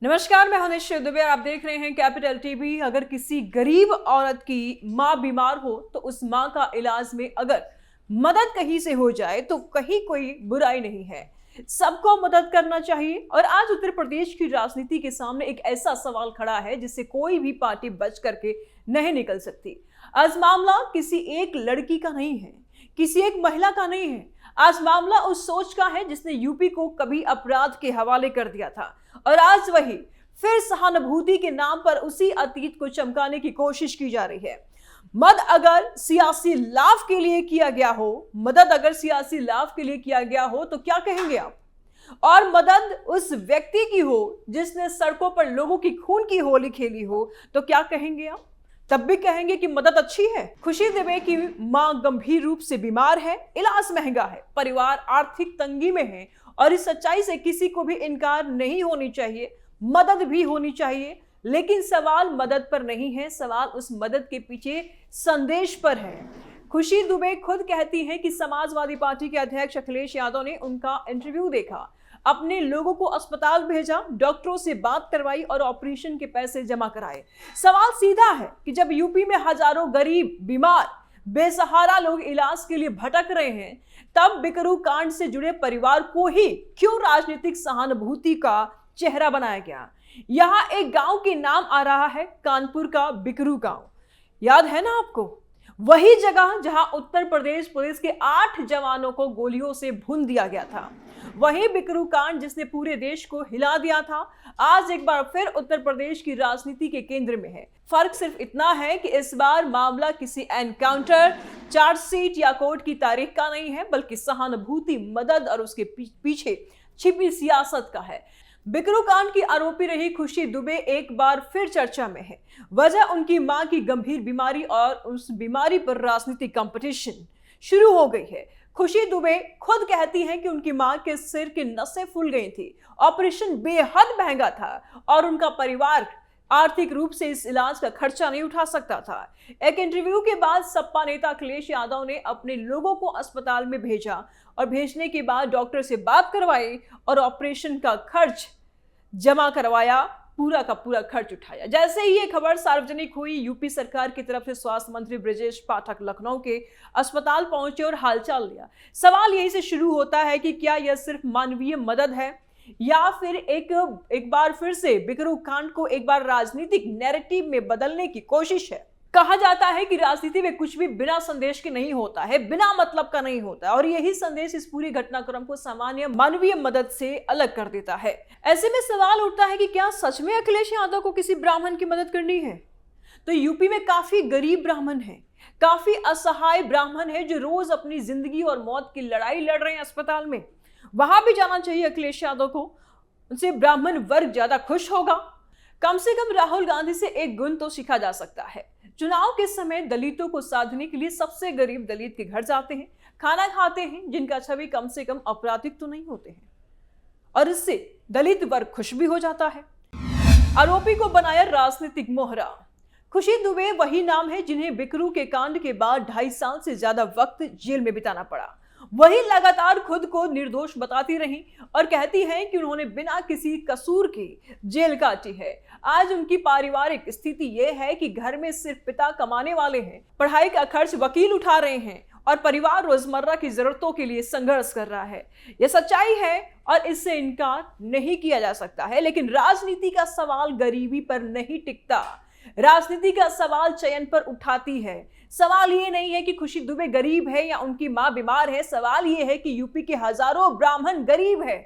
नमस्कार, मैं हनीश दुबे और आप देख रहे हैं कैपिटल टीवी। अगर किसी गरीब औरत की मां बीमार हो तो उस मां का इलाज में अगर मदद कहीं से हो जाए तो कहीं कोई बुराई नहीं है। सबको मदद करना चाहिए। और आज उत्तर प्रदेश की राजनीति के सामने एक ऐसा सवाल खड़ा है जिससे कोई भी पार्टी बच करके नहीं निकल सकती। आज मामला किसी एक लड़की का नहीं है, किसी एक महिला का नहीं है। आज मामला उस सोच का है जिसने यूपी को कभी अपराध के हवाले कर दिया था और आज वही फिर सहानुभूति के नाम पर उसी अतीत को चमकाने की कोशिश की जा रही है। मदद अगर सियासी लाभ के लिए किया गया हो तो क्या कहेंगे आप? और मदद उस व्यक्ति की हो जिसने सड़कों पर लोगों की खून की होली खेली हो तो क्या कहेंगे आप? तब भी कहेंगे कि मदद अच्छी है। खुशी दुबे की मां गंभीर रूप से बीमार है, इलाज महंगा है, परिवार आर्थिक तंगी में है और इस सच्चाई से किसी को भी इनकार नहीं होनी चाहिए। मदद भी होनी चाहिए, लेकिन सवाल मदद पर नहीं है, सवाल उस मदद के पीछे संदेश पर है। खुशी दुबे खुद कहती हैं कि समाजवादी पार्टी के अध्यक्ष अखिलेश यादव ने उनका इंटरव्यू देखा, अपने लोगों को अस्पताल भेजा, डॉक्टरों से बात करवाई और ऑपरेशन के पैसे जमा कराए। सवाल सीधा है कि जब यूपी में हजारों गरीब, बीमार, बेसहारा लोग इलाज के लिए भटक रहे हैं, तब बिकरू कांड से जुड़े परिवार को ही क्यों राजनीतिक सहानुभूति का चेहरा बनाया गया? यहां एक गांव के नाम आ रहा है, कानपुर का बिकरू गांव। याद है ना आपको? वही जगह जहां उत्तर प्रदेश पुलिस के 8 जवानों को गोलियों से भून दिया गया था। वही बिकरू कांड जिसने पूरे देश को हिला दिया था, आज एक बार फिर उत्तर प्रदेश की राजनीति के केंद्र में है। फर्क सिर्फ इतना है कि इस बार मामला किसी एनकाउंटर, चार्जशीट या कोर्ट की तारीख का नहीं है, बल्कि सहानुभूति, मदद और उसके पीछे छिपी सियासत का है। बिकरू कांड की आरोपी रही खुशी दुबे एक बार फिर चर्चा में है। वजह उनकी मां की गंभीर बीमारी और उस बीमारी पर राजनीतिक कंपटीशन शुरू हो गई है। खुशी दुबे खुद कहती हैं कि उनकी मां के सिर की नसें फूल गई थी, ऑपरेशन बेहद महंगा था और उनका परिवार आर्थिक रूप से इस इलाज का खर्चा नहीं उठा सकता था। एक इंटरव्यू के बाद सपा नेता अखिलेश यादव ने अपने लोगों को अस्पताल में भेजा और भेजने के बाद डॉक्टर से बात करवाई और ऑपरेशन का खर्च जमा करवाया, पूरा का पूरा खर्च उठाया। जैसे ही ये खबर सार्वजनिक हुई, यूपी सरकार की तरफ से स्वास्थ्य मंत्री ब्रजेश पाठक लखनऊ के अस्पताल पहुंचे और हालचाल लिया। सवाल यही से शुरू होता है कि क्या यह सिर्फ मानवीय मदद है या फिर एक बार फिर से बिकरू कांड को एक बार राजनीतिक नैरेटिव में बदलने की कोशिश है। कहा जाता है कि राजनीति में कुछ भी बिना संदेश के नहीं होता है, बिना मतलब का नहीं होता है, और यही संदेश इस पूरे घटनाक्रम को सामान्य मानवीय मदद से अलग कर देता है। ऐसे में सवाल उठता है कि क्या सच में अखिलेश यादव को किसी ब्राह्मण की मदद करनी है? तो यूपी में काफी गरीब ब्राह्मण है, काफी असहाय ब्राह्मण है जो रोज अपनी जिंदगी और मौत की लड़ाई लड़ रहे हैं अस्पताल में। वहां भी जाना चाहिए अखिलेश यादव को, उनसे ब्राह्मण वर्ग ज्यादा खुश होगा। कम से कम राहुल गांधी से एक गुण तो सीखा जा सकता है। चुनाव के समय दलितों को साधने के लिए सबसे गरीब दलित के घर जाते हैं, खाना खाते हैं, जिनका छवि कम से कम आपराधिक तो नहीं होते हैं, और इससे दलित वर्ग खुश भी हो जाता है। आरोपी को बनाया राजनीतिक मोहरा। खुशी दुबे वही नाम है जिन्हें बिकरू के कांड के बाद 2.5 साल से ज्यादा वक्त जेल में बिताना पड़ा। वही लगातार खुद को निर्दोष बताती रही और कहती हैं कि उन्होंने बिना किसी कसूर के जेल काटी है। आज उनकी पारिवारिक स्थिति यह है कि घर में सिर्फ पिता कमाने वाले हैं, पढ़ाई का खर्च वकील उठा रहे हैं और परिवार रोजमर्रा की जरूरतों के लिए संघर्ष कर रहा है। यह सच्चाई है और इससे इनकार नहीं किया जा सकता है। लेकिन राजनीति का सवाल गरीबी पर नहीं टिकता, राजनीति का सवाल चयन पर उठाती है। सवाल ये नहीं है कि खुशी दुबे गरीब है या उनकी मां बीमार है, सवाल ये है कि यूपी के हजारों ब्राह्मण गरीब है,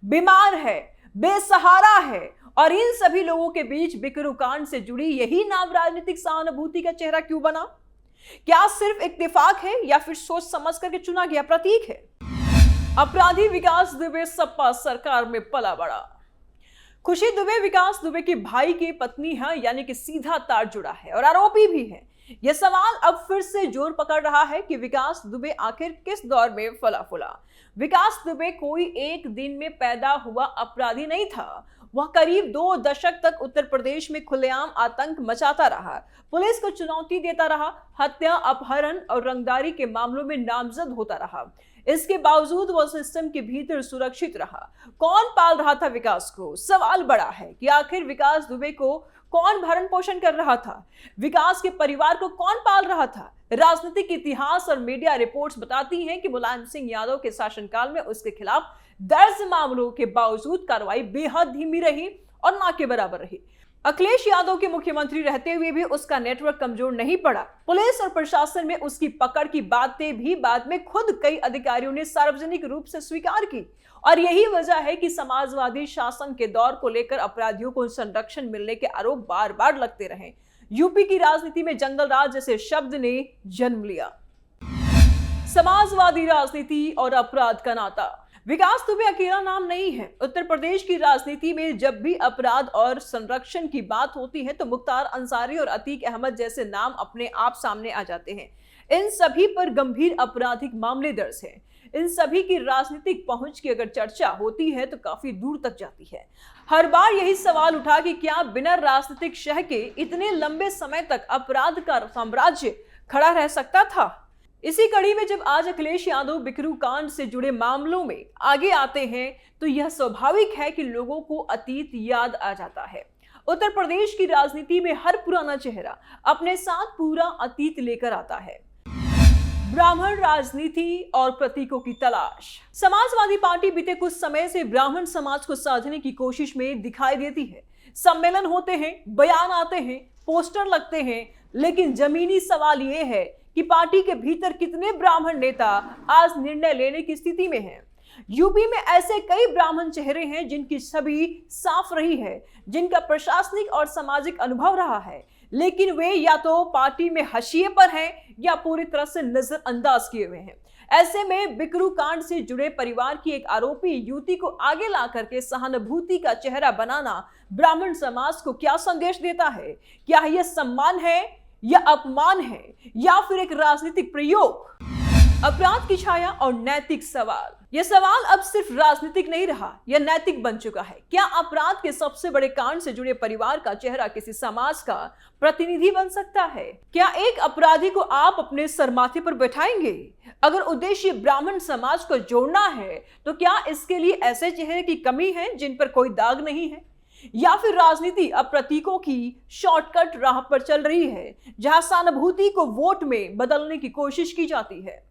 बीमार है, बेसहारा है, और इन सभी लोगों के बीच बिकरू कांड से जुड़ी यही नाम राजनीतिक सहानुभूति का चेहरा क्यों बना? क्या सिर्फ इत्तेफाक है या फिर सोच समझ करके चुना गया प्रतीक है? अपराधी विकास दुबे सपा सरकार में पला बड़ा। खुशी दुबे विकास दुबे की भाई की पत्नी है, यानी कि सीधा तार जुड़ा है और आरोपी भी है। यह सवाल अब फिर से जोर पकड़ रहा है कि विकास दुबे आखिर किस दौर में फला फूला। विकास दुबे कोई एक दिन में पैदा हुआ अपराधी नहीं था, वह करीब 2 दशक तक उत्तर प्रदेश में खुलेआम आतंक मचाता रहा, पुलिस को चुनौती देता रहा, हत्या, अपहरण और रंगदारी के मामलों में नामजद होता रहा। इसके बावजूद वह सिस्टम के भीतर सुरक्षित रहा। कौन पाल रहा था विकास को? सवाल बड़ा है कि आखिर विकास दुबे को कौन भरण पोषण कर रहा था? विकास के परिवार को कौन पाल रहा था? राजनीतिक इतिहास और मीडिया रिपोर्ट्स बताती हैं कि मुलायम सिंह यादव के शासनकाल में उसके खिलाफ दर्ज मामलों के बावजूद कार्रवाई बेहद धीमी रही और ना के बराबर रही। अखिलेश यादव के मुख्यमंत्री रहते हुए भी उसका नेटवर्क कमजोर नहीं पड़ा। पुलिस और प्रशासन में उसकी पकड़ की बातें भी बाद में खुद कई अधिकारियों ने सार्वजनिक रूप से स्वीकार की, और यही वजह है कि समाजवादी शासन के दौर को लेकर अपराधियों को संरक्षण मिलने के आरोप बार बार लगते रहे। यूपी की राजनीति में जंगल राज जैसे शब्द ने जन्म लिया। समाजवादी राजनीति और अपराध का नाता। विकास दुबे अकेला नाम नहीं है। उत्तर प्रदेश की राजनीति में जब भी अपराध और संरक्षण की बात होती है तो मुख्तार अंसारी और अतीक अहमद जैसे नाम अपने आप सामने आ जाते हैं। इन सभी पर गंभीर आपराधिक मामले दर्ज हैं। इन सभी की राजनीतिक पहुंच की अगर चर्चा होती है तो काफी दूर तक जाती है। हर बार यही सवाल उठा कि क्या बिना राजनीतिक शह के इतने लंबे समय तक अपराध का साम्राज्य खड़ा रह सकता था? इसी कड़ी में जब आज अखिलेश यादव बिकरू कांड से जुड़े मामलों में आगे आते हैं तो यह स्वाभाविक है कि लोगों को अतीत याद आ जाता है। उत्तर प्रदेश की राजनीति में हर पुराना चेहरा अपने साथ पूरा अतीत लेकर आता है। ब्राह्मण राजनीति और प्रतीकों की तलाश। समाजवादी पार्टी बीते कुछ समय से ब्राह्मण समाज को साधने की कोशिश में दिखाई देती है। सम्मेलन होते हैं, बयान आते हैं, पोस्टर लगते हैं, लेकिन जमीनी सवाल यह है कि पार्टी के भीतर कितने ब्राह्मण नेता आज निर्णय लेने की स्थिति में हैं। यूपी में ऐसे कई ब्राह्मण चेहरे हैं जिनकी छवि साफ रही है, जिनका प्रशासनिक और सामाजिक अनुभव रहा है, लेकिन वे या तो पार्टी में हाशिए पर हैं या पूरी तरह से नजरअंदाज किए हुए हैं। ऐसे में बिकरू कांड से जुड़े परिवार की एक आरोपी युवती को आगे ला करके सहानुभूति का चेहरा बनाना ब्राह्मण समाज को क्या संदेश देता है? क्या यह सम्मान है या अपमान है या फिर एक राजनीतिक प्रयोग? अपराध की छाया और नैतिक सवाल। यह सवाल अब सिर्फ राजनीतिक नहीं रहा, यह नैतिक बन चुका है। क्या अपराध के सबसे बड़े कांड से जुड़े परिवार का चेहरा किसी समाज का प्रतिनिधि बन सकता है? क्या एक अपराधी को आप अपने सरमाथे पर बैठाएंगे? अगर उद्देश्य ब्राह्मण समाज को जोड़ना है तो क्या इसके लिए ऐसे चेहरे की कमी है जिन पर कोई दाग नहीं है? या फिर राजनीति अब प्रतीकों की शॉर्टकट राह पर चल रही है, जहां सहानुभूति को वोट में बदलने की कोशिश की जाती है?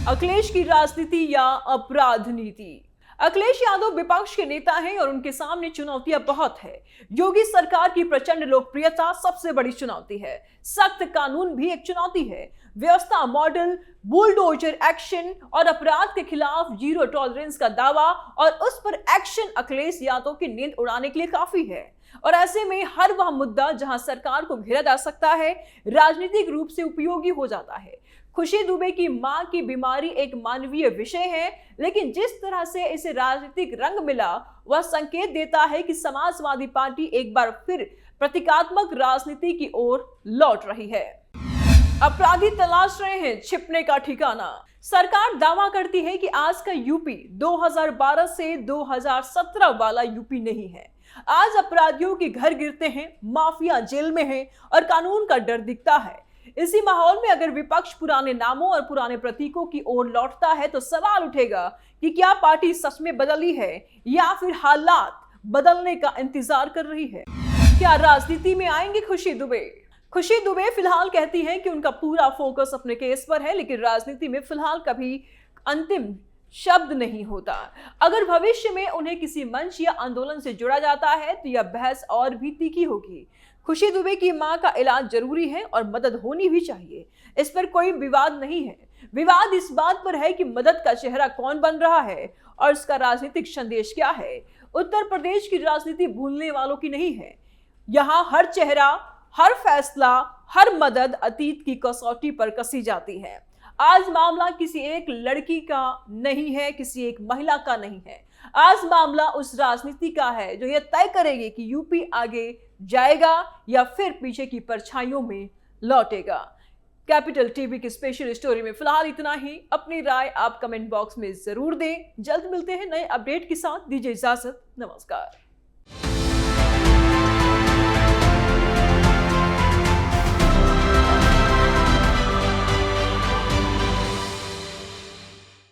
अखिलेश की राजनीति या अपराध नीति। अखिलेश यादव विपक्ष के नेता हैं और उनके सामने चुनौतियां बहुत है। योगी सरकार की प्रचंड लोकप्रियता सबसे बड़ी चुनौती है। सख्त कानून भी एक चुनौती है। व्यवस्था मॉडल, बुलडोजर एक्शन और अपराध के खिलाफ जीरो टॉलरेंस का दावा और उस पर एक्शन अखिलेश यादव की नींद उड़ाने के लिए काफी है। और ऐसे में हर वह मुद्दा जहां सरकार को घेरा जा सकता है, राजनीतिक रूप से उपयोगी हो जाता है। खुशी दुबे की मां की बीमारी एक मानवीय विषय है, लेकिन जिस तरह से इसे राजनीतिक रंग मिला वह संकेत देता है कि समाजवादी पार्टी एक बार फिर प्रतीकात्मक राजनीति की ओर लौट रही है। अपराधी तलाश रहे हैं छिपने का ठिकाना। सरकार दावा करती है कि आज का यूपी 2012 से 2017 वाला यूपी नहीं है। आज अपराधियों के घर गिरते हैं, माफिया जेल में है और कानून का डर दिखता है। इसी माहौल में अगर विपक्ष पुराने नामों और पुराने प्रतीकों की ओर लौटता है तो सवाल उठेगा कि क्या पार्टी सच में बदली है या फिर हालात बदलने का इंतजार कर रही है? क्या राजनीति में आएंगे खुशी दुबे? खुशी दुबे फिलहाल कहती हैं कि उनका पूरा फोकस अपने केस पर है, लेकिन राजनीति में फिलहाल कभी अंतिम शब्द नहीं होता। अगर भविष्य में उन्हें किसी मंच या आंदोलन से जोड़ा जाता है तो यह बहस और भी तीखी होगी। खुशी दुबे की मां का इलाज जरूरी है और मदद होनी भी चाहिए, इस पर कोई विवाद नहीं है। विवाद इस बात पर है कि मदद का चेहरा कौन बन रहा है और उसका राजनीतिक संदेश क्या है। उत्तर प्रदेश की राजनीति भूलने वालों की नहीं है। यहाँ हर चेहरा, हर फैसला, हर मदद अतीत की कसौटी पर कसी जाती है। आज मामला किसी एक लड़की का नहीं है, किसी एक महिला का नहीं है। आज मामला उस राजनीति का है जो यह तय करेगी कि यूपी आगे जाएगा या फिर पीछे की परछाइयों में लौटेगा। कैपिटल टीवी की स्पेशल स्टोरी में फिलहाल इतना ही। अपनी राय आप कमेंट बॉक्स में जरूर दें। जल्द मिलते हैं नए अपडेट के साथ। दीजिए इजाजत, नमस्कार।